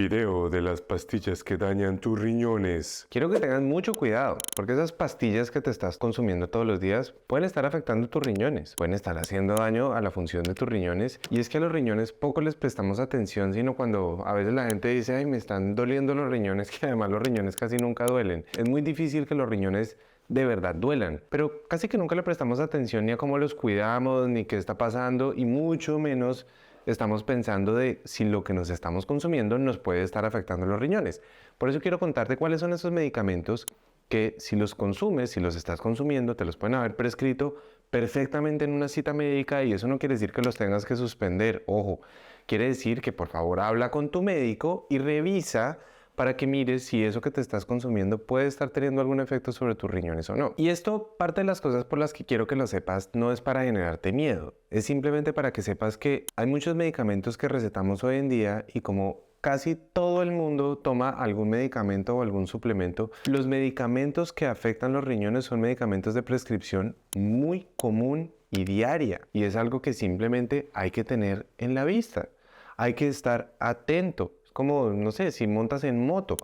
Video de las pastillas que dañan tus riñones. Quiero que tengas mucho cuidado, porque esas pastillas que te estás consumiendo todos los días pueden estar afectando tus riñones, pueden estar haciendo daño a la función de tus riñones. Y es que a los riñones poco les prestamos atención, sino cuando a veces la gente dice, ay, me están doliendo los riñones, que además los riñones casi nunca duelen. Es muy difícil que los riñones de verdad duelan, pero casi que nunca le prestamos atención ni a cómo los cuidamos, ni qué está pasando, y mucho menos estamos pensando de si lo que nos estamos consumiendo nos puede estar afectando los riñones. Por eso quiero contarte cuáles son esos medicamentos que si los consumes, si los estás consumiendo, te los pueden haber prescrito perfectamente en una cita médica, y eso no quiere decir que los tengas que suspender. Ojo, quiere decir que por favor habla con tu médico y revisa para que mires si eso que te estás consumiendo puede estar teniendo algún efecto sobre tus riñones o no. Y esto, parte de las cosas por las que quiero que lo sepas, no es para generarte miedo, es simplemente para que sepas que hay muchos medicamentos que recetamos hoy en día, y como casi todo el mundo toma algún medicamento o algún suplemento, los medicamentos que afectan los riñones son medicamentos de prescripción muy común y diaria, y es algo que simplemente hay que tener en la vista. Hay que estar atento. Como, no sé, si montas en moto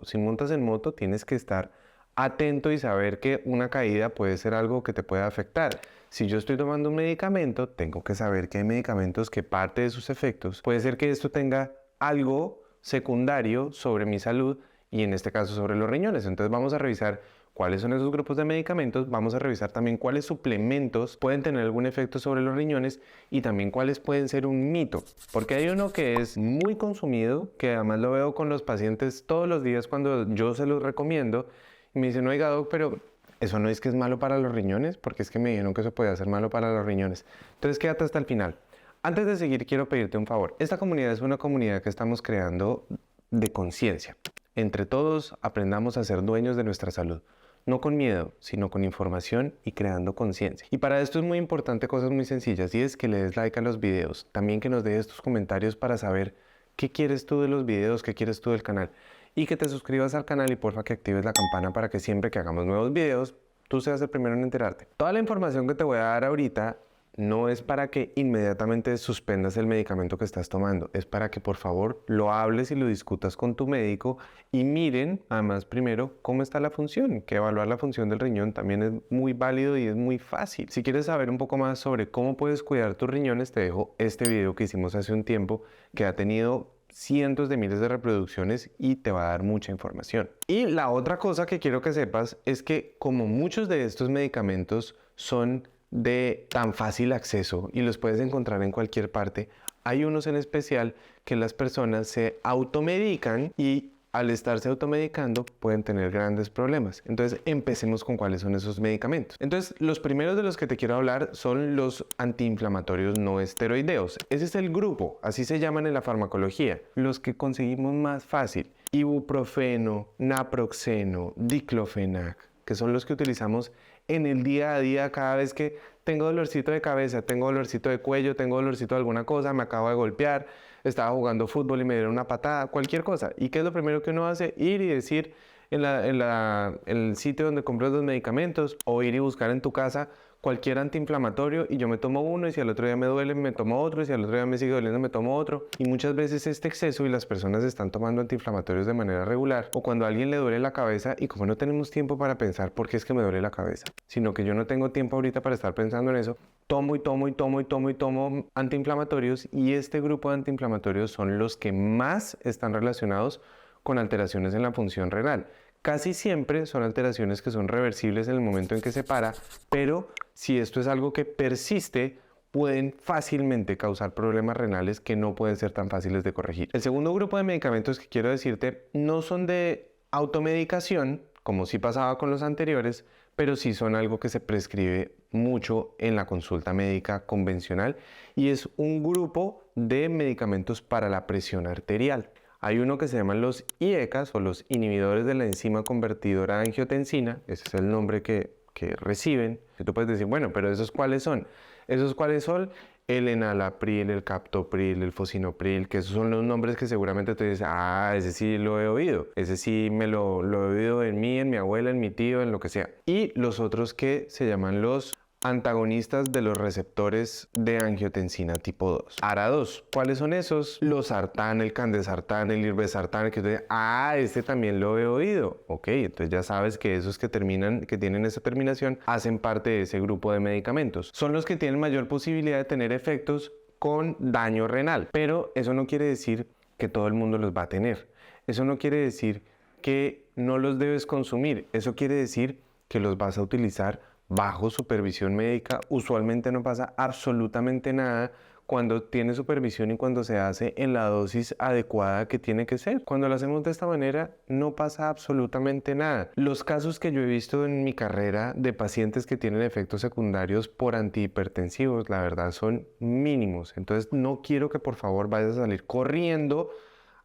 tienes que estar atento y saber que una caída puede ser algo que te puede afectar. Si yo estoy tomando un medicamento, tengo que saber que hay medicamentos que parte de sus efectos puede ser que esto tenga algo secundario sobre mi salud, y en este caso sobre los riñones. Entonces vamos a revisar cuáles son esos grupos de medicamentos, vamos a revisar también cuáles suplementos pueden tener algún efecto sobre los riñones, y también cuáles pueden ser un mito, porque hay uno que es muy consumido, que además lo veo con los pacientes todos los días cuando yo se los recomiendo, y me dicen, oiga doc, pero eso no es que es malo para los riñones, porque es que me dijeron que eso podía ser malo para los riñones. Entonces quédate hasta el final. Antes de seguir, quiero pedirte un favor. Esta comunidad es una comunidad que estamos creando de conciencia. Entre todos aprendamos a ser dueños de nuestra salud. No con miedo, sino con información y creando conciencia. Y para esto es muy importante cosas muy sencillas, y es que le des like a los videos. También que nos dejes tus comentarios para saber qué quieres tú de los videos, qué quieres tú del canal. Y que te suscribas al canal, y porfa que actives la campana para que siempre que hagamos nuevos videos, tú seas el primero en enterarte. Toda la información que te voy a dar ahorita no es para que inmediatamente suspendas el medicamento que estás tomando, es para que por favor lo hables y lo discutas con tu médico, y miren además primero cómo está la función, que evaluar la función del riñón también es muy válido y es muy fácil. Si quieres saber un poco más sobre cómo puedes cuidar tus riñones, te dejo este video que hicimos hace un tiempo, que ha tenido cientos de miles de reproducciones y te va a dar mucha información. Y la otra cosa que quiero que sepas es que como muchos de estos medicamentos son de tan fácil acceso y los puedes encontrar en cualquier parte, hay unos en especial que las personas se automedican, y al estarse automedicando pueden tener grandes problemas. Entonces empecemos con cuáles son esos medicamentos. Entonces los primeros de los que te quiero hablar son los antiinflamatorios no esteroideos. Ese es el grupo, así se llaman en la farmacología, los que conseguimos más fácil: ibuprofeno, naproxeno, diclofenac, que son los que utilizamos en el día a día cada vez que tengo dolorcito de cabeza, tengo dolorcito de cuello, tengo dolorcito de alguna cosa, me acabo de golpear, estaba jugando fútbol y me dieron una patada, cualquier cosa. ¿Y qué es lo primero que uno hace? Ir y decir en el sitio donde compras los medicamentos, o ir y buscar en tu casa cualquier antiinflamatorio, y yo me tomo uno, y si al otro día me duele me tomo otro, y si al otro día me sigue doliendo me tomo otro. Y muchas veces este exceso, y las personas están tomando antiinflamatorios de manera regular, o cuando a alguien le duele la cabeza, y como no tenemos tiempo para pensar por qué es que me duele la cabeza, sino que yo no tengo tiempo ahorita para estar pensando en eso, tomo y tomo y tomo y tomo y tomo antiinflamatorios, y este grupo de antiinflamatorios son los que más están relacionados con alteraciones en la función renal. Casi siempre son alteraciones que son reversibles en el momento en que se para, pero si esto es algo que persiste, pueden fácilmente causar problemas renales que no pueden ser tan fáciles de corregir. El segundo grupo de medicamentos que quiero decirte no son de automedicación, como sí pasaba con los anteriores, pero sí son algo que se prescribe mucho en la consulta médica convencional, y es un grupo de medicamentos para la presión arterial. Hay uno que se llaman los IECAs, o los inhibidores de la enzima convertidora de angiotensina. Ese es el nombre que reciben. Y tú puedes decir, bueno, pero ¿esos cuáles son? ¿Esos cuáles son? El enalapril, el captopril, el fosinopril, que esos son los nombres que seguramente te dices, ah, ese sí lo he oído. Ese sí me lo he oído en mí, en mi abuela, en mi tío, en lo que sea. Y los otros que se llaman los antagonistas de los receptores de angiotensina tipo 2. ARA2. ¿Cuáles son esos? Los sartán, el candesartán, el irbesartán, este también lo he oído. Ok, entonces ya sabes que esos que tienen esa terminación hacen parte de ese grupo de medicamentos. Son los que tienen mayor posibilidad de tener efectos con daño renal, pero eso no quiere decir que todo el mundo los va a tener. Eso no quiere decir que no los debes consumir. Eso quiere decir que los vas a utilizar bajo supervisión médica. Usualmente no pasa absolutamente nada cuando tiene supervisión y cuando se hace en la dosis adecuada que tiene que ser. Cuando lo hacemos de esta manera, no pasa absolutamente nada. Los casos que yo he visto en mi carrera de pacientes que tienen efectos secundarios por antihipertensivos, la verdad son mínimos. Entonces no quiero que por favor vayas a salir corriendo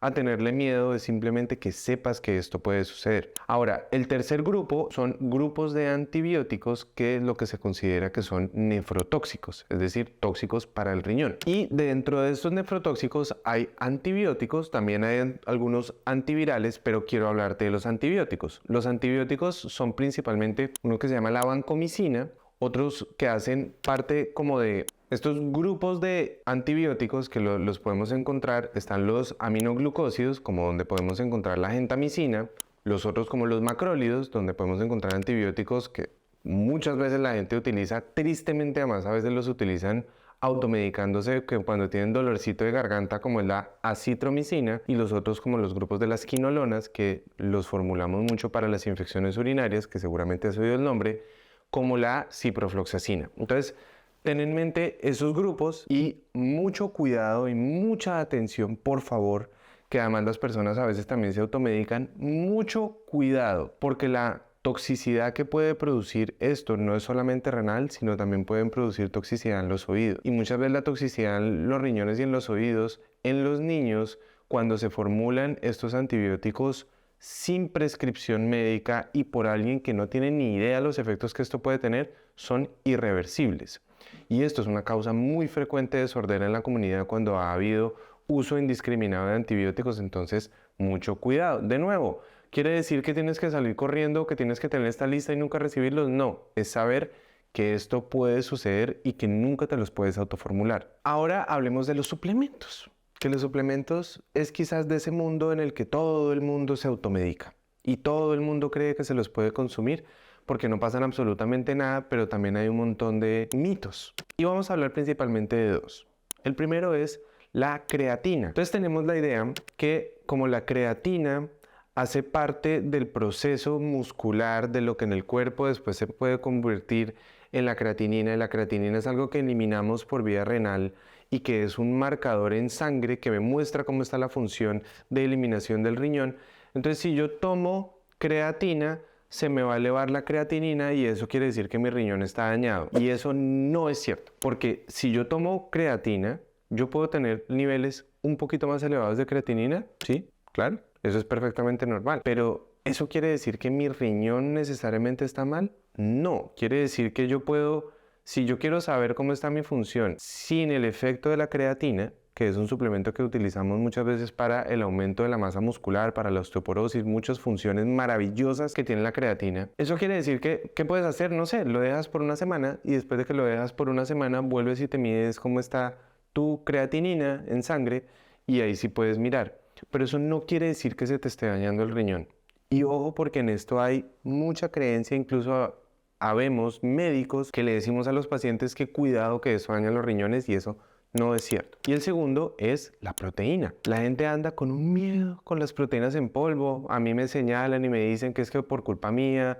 a tenerle miedo, es simplemente que sepas que esto puede suceder. Ahora, el tercer grupo son grupos de antibióticos, que es lo que se considera que son nefrotóxicos, es decir, tóxicos para el riñón. Y dentro de estos nefrotóxicos hay antibióticos, también hay algunos antivirales, pero quiero hablarte de los antibióticos. Los antibióticos son principalmente uno que se llama la vancomicina, otros que hacen parte como de estos grupos de antibióticos que los podemos encontrar. Están los aminoglucósidos, como donde podemos encontrar la gentamicina, los otros como los macrólidos, donde podemos encontrar antibióticos que muchas veces la gente utiliza, tristemente además a veces los utilizan automedicándose, que cuando tienen dolorcito de garganta, como es la acitromicina, y los otros como los grupos de las quinolonas, que los formulamos mucho para las infecciones urinarias, que seguramente has oído el nombre, como la ciprofloxacina. Entonces, ten en mente esos grupos y mucho cuidado y mucha atención, por favor, que además las personas a veces también se automedican. Mucho cuidado, porque la toxicidad que puede producir esto no es solamente renal, sino también pueden producir toxicidad en los oídos. Y muchas veces la toxicidad en los riñones y en los oídos, en los niños, cuando se formulan estos antibióticos sin prescripción médica y por alguien que no tiene ni idea de los efectos que esto puede tener, son irreversibles. Y esto es una causa muy frecuente de sordera en la comunidad cuando ha habido uso indiscriminado de antibióticos, entonces mucho cuidado. De nuevo, ¿quiere decir que tienes que salir corriendo, que tienes que tener esta lista y nunca recibirlos? No, es saber que esto puede suceder y que nunca te los puedes autoformular. Ahora hablemos de los suplementos. Que los suplementos es quizás de ese mundo en el que todo el mundo se automedica y todo el mundo cree que se los puede consumir porque no pasan absolutamente nada, pero también hay un montón de mitos. Y vamos a hablar principalmente de dos. El primero es la creatina. Entonces tenemos la idea que como la creatina hace parte del proceso muscular de lo que en el cuerpo después se puede convertir en la creatinina, y la creatinina es algo que eliminamos por vía renal y que es un marcador en sangre que me muestra cómo está la función de eliminación del riñón. Entonces, si yo tomo creatina, se me va a elevar la creatinina y eso quiere decir que mi riñón está dañado. Y eso no es cierto, porque si yo tomo creatina, yo puedo tener niveles un poquito más elevados de creatinina, ¿sí? Claro, eso es perfectamente normal. Pero, ¿eso quiere decir que mi riñón necesariamente está mal? No, quiere decir que yo puedo, si yo quiero saber cómo está mi función sin el efecto de la creatina, que es un suplemento que utilizamos muchas veces para el aumento de la masa muscular, para la osteoporosis, muchas funciones maravillosas que tiene la creatina. Eso quiere decir que, ¿qué puedes hacer? No sé, lo dejas por una semana y después de que lo dejas por una semana, vuelves y te mides cómo está tu creatinina en sangre y ahí sí puedes mirar. Pero eso no quiere decir que se te esté dañando el riñón. Y ojo, porque en esto hay mucha creencia, incluso habemos médicos que le decimos a los pacientes que cuidado que eso daña los riñones y eso no es cierto. Y el segundo es la proteína. La gente anda con un miedo con las proteínas en polvo. A mí me señalan y me dicen que es que por culpa mía,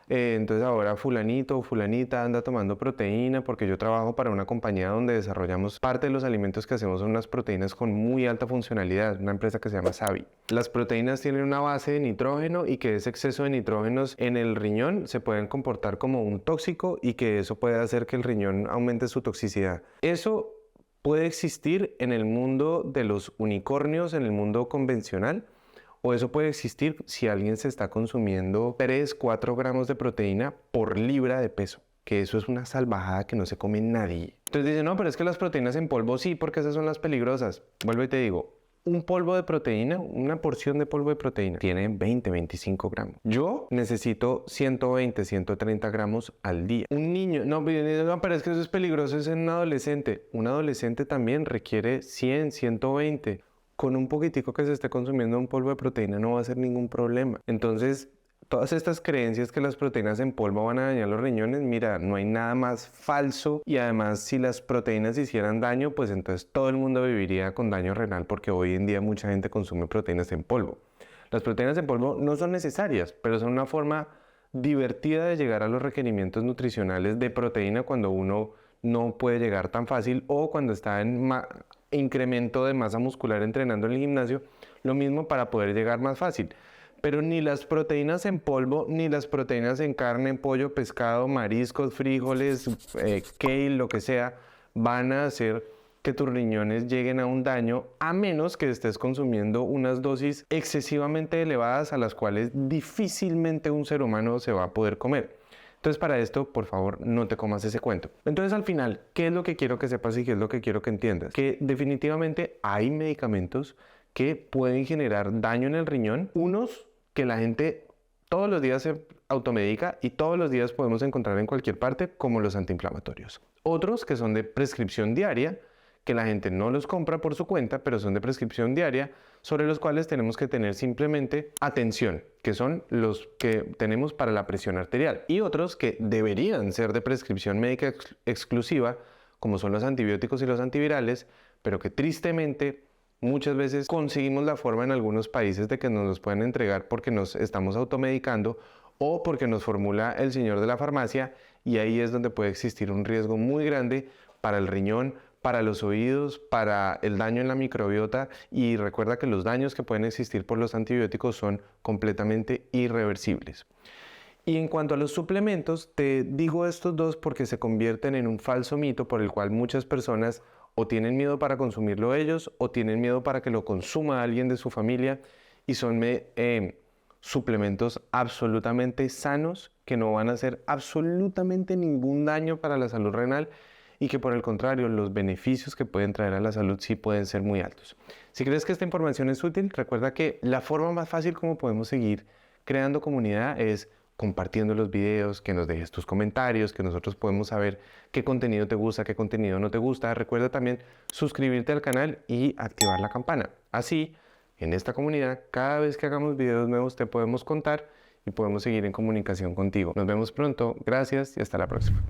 entonces ahora fulanito o fulanita anda tomando proteína porque yo trabajo para una compañía donde desarrollamos parte de los alimentos que hacemos son unas proteínas con muy alta funcionalidad, una empresa que se llama Savi. Las proteínas tienen una base de nitrógeno y que ese exceso de nitrógenos en el riñón se pueden comportar como un tóxico y que eso puede hacer que el riñón aumente su toxicidad. Eso puede existir en el mundo de los unicornios, en el mundo convencional, o eso puede existir si alguien se está consumiendo 3-4 gramos de proteína por libra de peso, que eso es una salvajada que no se come nadie. Entonces dicen, no, pero es que las proteínas en polvo sí, porque esas son las peligrosas. Vuelvo y te digo, un polvo de proteína, una porción de polvo de proteína, tiene 20-25 gramos. Yo necesito 120-130 gramos al día. Un niño, no, pero es que eso es peligroso, es en un adolescente. Un adolescente también requiere 100-120. Con un poquitico que se esté consumiendo un polvo de proteína no va a ser ningún problema. Entonces, todas estas creencias que las proteínas en polvo van a dañar los riñones, mira, no hay nada más falso, y además si las proteínas hicieran daño, pues entonces todo el mundo viviría con daño renal, porque hoy en día mucha gente consume proteínas en polvo. Las proteínas en polvo no son necesarias, pero son una forma divertida de llegar a los requerimientos nutricionales de proteína cuando uno no puede llegar tan fácil o cuando está en incremento de masa muscular entrenando en el gimnasio, lo mismo para poder llegar más fácil. Pero ni las proteínas en polvo, ni las proteínas en carne, pollo, pescado, mariscos, frijoles, kale, lo que sea, van a hacer que tus riñones lleguen a un daño, a menos que estés consumiendo unas dosis excesivamente elevadas a las cuales difícilmente un ser humano se va a poder comer. Entonces, para esto, por favor, no te comas ese cuento. Entonces, al final, ¿qué es lo que quiero que sepas y qué es lo que quiero que entiendas? Que definitivamente hay medicamentos que pueden generar daño en el riñón, unos que la gente todos los días se automedica y todos los días podemos encontrar en cualquier parte, como los antiinflamatorios. Otros que son de prescripción diaria, que la gente no los compra por su cuenta, pero son de prescripción diaria, sobre los cuales tenemos que tener simplemente atención, que son los que tenemos para la presión arterial. Y otros que deberían ser de prescripción médica exclusiva, como son los antibióticos y los antivirales, pero que tristemente muchas veces conseguimos la forma en algunos países de que nos los puedan entregar porque nos estamos automedicando o porque nos formula el señor de la farmacia, y ahí es donde puede existir un riesgo muy grande para el riñón, para los oídos, para el daño en la microbiota. Y recuerda que los daños que pueden existir por los antibióticos son completamente irreversibles. Y en cuanto a los suplementos, te digo estos dos porque se convierten en un falso mito por el cual muchas personas o tienen miedo para consumirlo ellos o tienen miedo para que lo consuma alguien de su familia, y son suplementos absolutamente sanos que no van a hacer absolutamente ningún daño para la salud renal, y que por el contrario los beneficios que pueden traer a la salud sí pueden ser muy altos. Si crees que esta información es útil, recuerda que la forma más fácil como podemos seguir creando comunidad es compartiendo los videos, que nos dejes tus comentarios, que nosotros podemos saber qué contenido te gusta, qué contenido no te gusta. Recuerda también suscribirte al canal y activar la campana. Así, en esta comunidad, cada vez que hagamos videos nuevos te podemos contar y podemos seguir en comunicación contigo. Nos vemos pronto, gracias y hasta la próxima.